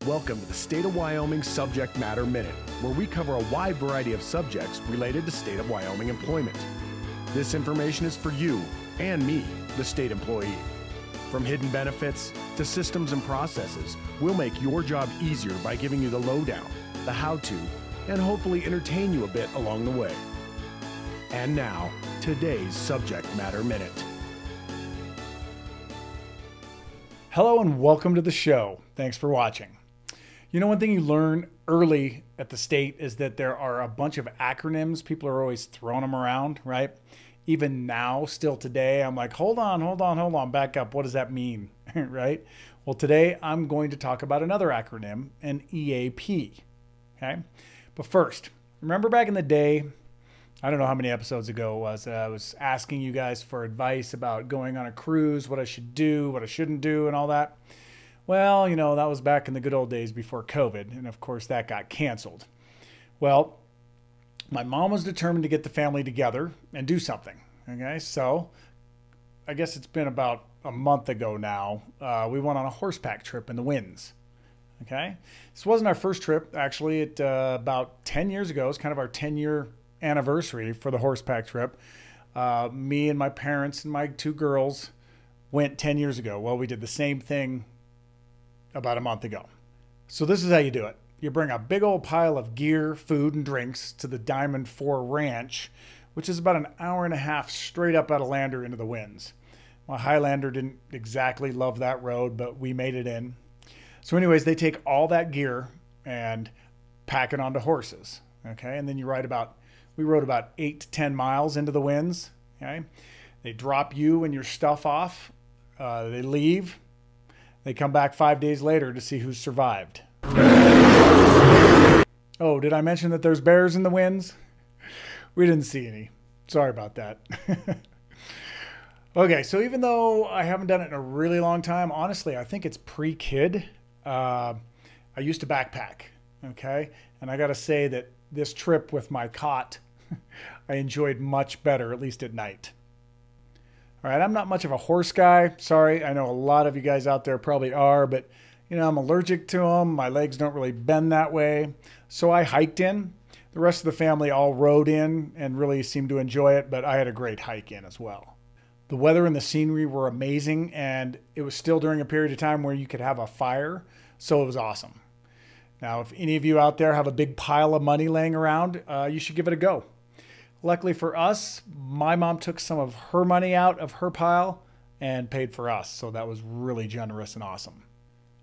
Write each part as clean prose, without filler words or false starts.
Welcome to the State of Wyoming Subject Matter Minute, where we cover a wide variety of subjects related to State of Wyoming employment. This information is for you and me, the state employee. From hidden benefits to systems and processes, we'll make your job easier by giving you the lowdown, the how-to, and hopefully entertain you a bit along the way. And now, today's Subject Matter Minute. Hello and welcome to the show. Thanks for watching. You know, one thing you learn early at the state is that there are a bunch of acronyms. People are always throwing them around, right? Even now, still today, I'm like, hold on, back up. What does that mean, right? Well, today I'm going to talk about another acronym, an EAP, okay? But first, remember back in the day, I don't know how many episodes ago it was, I was asking you guys for advice about going on a cruise, what I should do, what I shouldn't do, and all that. Well, you know, that was back in the good old days before COVID, and of course that got canceled. Well, my mom was determined to get the family together and do something, okay? So I guess it's been about a month ago now. We went on a horseback trip in the winds, okay? This wasn't our first trip, actually. About 10 years ago, it's kind of our 10-year anniversary for the horseback trip. Me and my parents and my two girls went 10 years ago. Well, we did the same thing about a month ago. So this is how you do it. You bring a big old pile of gear, food, and drinks to the Diamond 4 Ranch, which is about an hour and a half straight up out of Lander into the winds. Well, Highlander didn't exactly love that road, but we made it in. So anyways, they take all that gear and pack it onto horses, okay? And then we rode about 8 to 10 miles into the winds, okay? They drop you and your stuff off. They leave. They come back 5 days later to see who survived. Oh, did I mention that there's bears in the winds? We didn't see any. Sorry about that. Okay, so even though I haven't done it in a really long time, honestly, I think it's pre-kid. I used to backpack, okay? And I got to say that this trip with my cot, I enjoyed much better, at least at night. All right, I'm not much of a horse guy. Sorry, I know a lot of you guys out there probably are, but you know, I'm allergic to them. My legs don't really bend that way. So I hiked in. The rest of the family all rode in and really seemed to enjoy it, but I had a great hike in as well. The weather and the scenery were amazing, and it was still during a period of time where you could have a fire, so it was awesome. Now, if any of you out there have a big pile of money laying around, you should give it a go. Luckily for us, my mom took some of her money out of her pile and paid for us. So that was really generous and awesome.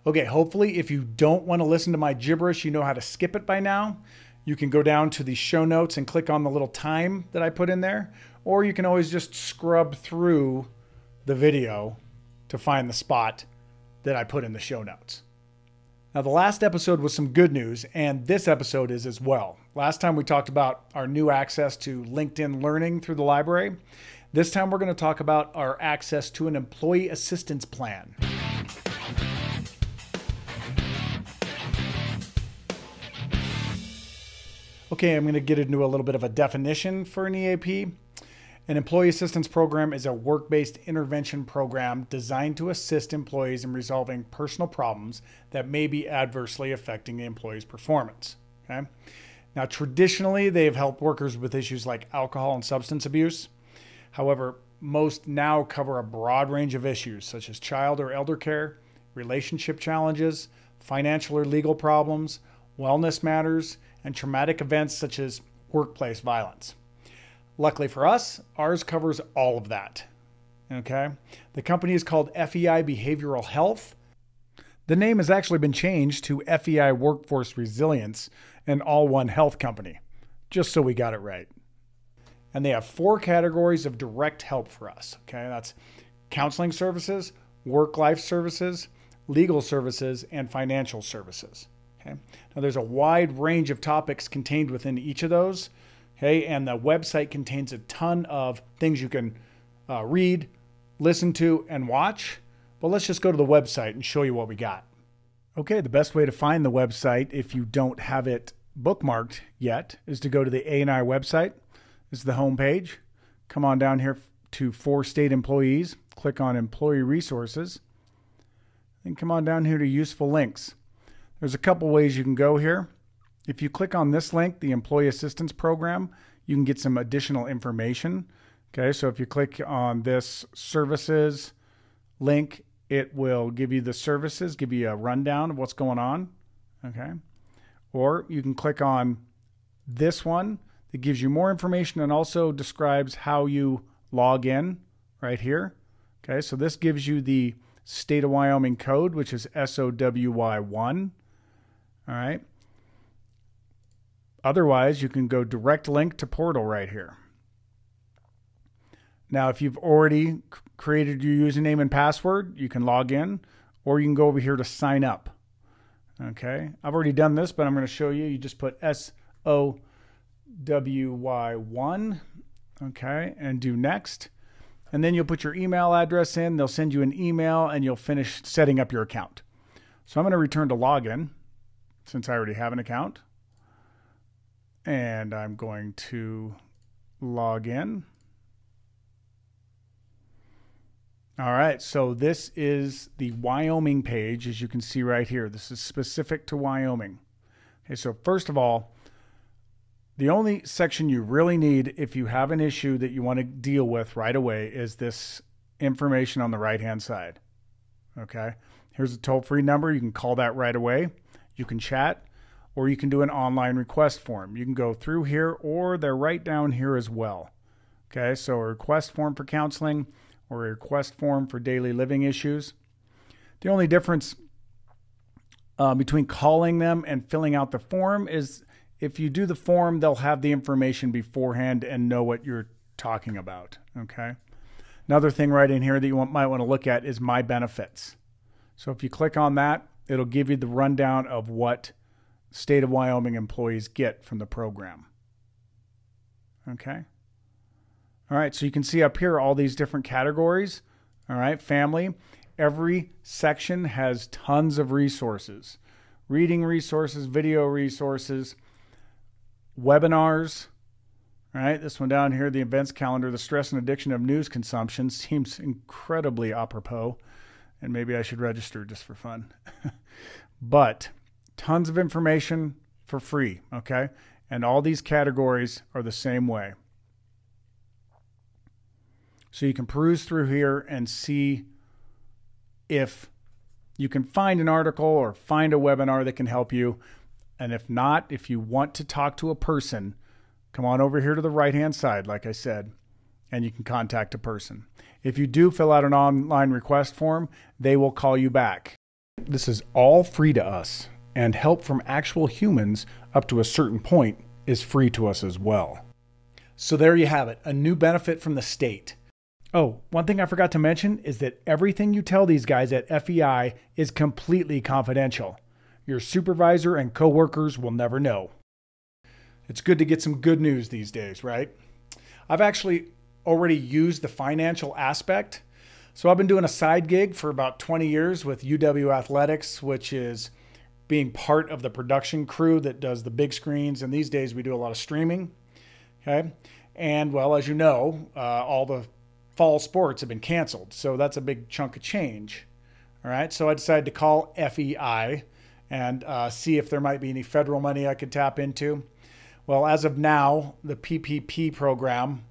Okay, hopefully if you don't want to listen to my gibberish, you know how to skip it by now. You can go down to the show notes and click on the little time that I put in there. Or you can always just scrub through the video to find the spot that I put in the show notes. Now, the last episode was some good news, and this episode is as well. Last time we talked about our new access to LinkedIn Learning through the library. This time we're going to talk about our access to an employee assistance plan. Okay, I'm going to get into a little bit of a definition for an EAP. An employee assistance program is a work-based intervention program designed to assist employees in resolving personal problems that may be adversely affecting the employee's performance. Okay? Now, traditionally, they've helped workers with issues like alcohol and substance abuse. However, most now cover a broad range of issues such as child or elder care, relationship challenges, financial or legal problems, wellness matters, and traumatic events such as workplace violence. Luckily for us, ours covers all of that, okay? The company is called FEI Behavioral Health. The name has actually been changed to FEI Workforce Resilience, an all-one health company, just so we got it right. And they have 4 categories of direct help for us, okay? That's counseling services, work-life services, legal services, and financial services, okay? Now, there's a wide range of topics contained within each of those. Okay, and the website contains a ton of things you can read, listen to, and watch. But let's just go to the website and show you what we got. Okay, the best way to find the website if you don't have it bookmarked yet is to go to the A&I website. This is the home page. Come on down here to For State Employees. Click on Employee Resources. Then come on down here to Useful Links. There's a couple ways you can go here. If you click on this link, the Employee Assistance Program, you can get some additional information. Okay, so if you click on this services link, it will give you the services, give you a rundown of what's going on. Okay, or you can click on this one that gives you more information and also describes how you log in right here. Okay, so this gives you the State of Wyoming code, which is SOWY1. All right. Otherwise, you can go direct link to portal right here. Now, if you've already created your username and password, you can log in, or you can go over here to sign up. Okay, I've already done this, but I'm going to show you. You just put SOWY1, okay, and do next. And then you'll put your email address in. They'll send you an email, and you'll finish setting up your account. So I'm going to return to login, since I already have an account. And I'm going to log in. All right, so this is the Wyoming page, as you can see right here. This is specific to Wyoming. Okay, so first of all, the only section you really need if you have an issue that you want to deal with right away is this information on the right-hand side. Okay, here's a toll-free number. You can call that right away. You can chat, or you can do an online request form. You can go through here, or they're right down here as well. Okay, so a request form for counseling or a request form for daily living issues. The only difference between calling them and filling out the form is if you do the form, they'll have the information beforehand and know what you're talking about. Okay. Another thing right in here that you might want to look at is My Benefits. So if you click on that, it'll give you the rundown of what State of Wyoming employees get from the program. Okay. All right, so you can see up here all these different categories. All right, family. Every section has tons of resources. Reading resources, video resources, webinars. All right, this one down here, the events calendar, the stress and addiction of news consumption seems incredibly apropos, and maybe I should register just for fun. But tons of information for free, okay? And all these categories are the same way. So you can peruse through here and see if you can find an article or find a webinar that can help you. And if not, if you want to talk to a person, come on over here to the right-hand side, like I said, and you can contact a person. If you do fill out an online request form, they will call you back. This is all free to us, and help from actual humans up to a certain point is free to us as well. So there you have it, a new benefit from the state. Oh, one thing I forgot to mention is that everything you tell these guys at FEI is completely confidential. Your supervisor and coworkers will never know. It's good to get some good news these days, right? I've actually already used the financial aspect. So I've been doing a side gig for about 20 years with UW Athletics, which is being part of the production crew that does the big screens. And these days we do a lot of streaming. Okay. And well, as you know, all the fall sports have been canceled. So that's a big chunk of change. All right. So I decided to call FEI and see if there might be any federal money I could tap into. Well, as of now, the PPP program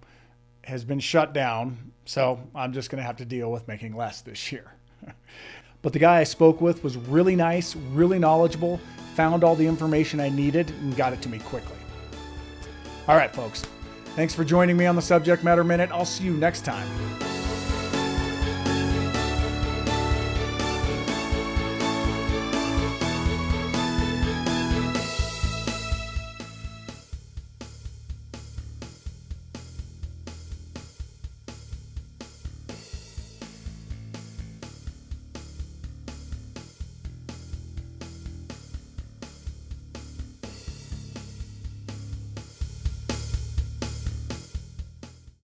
has been shut down. So I'm just going to have to deal with making less this year. But the guy I spoke with was really nice, really knowledgeable, found all the information I needed and got it to me quickly. All right, folks. Thanks for joining me on the Subject Matter Minute. I'll see you next time.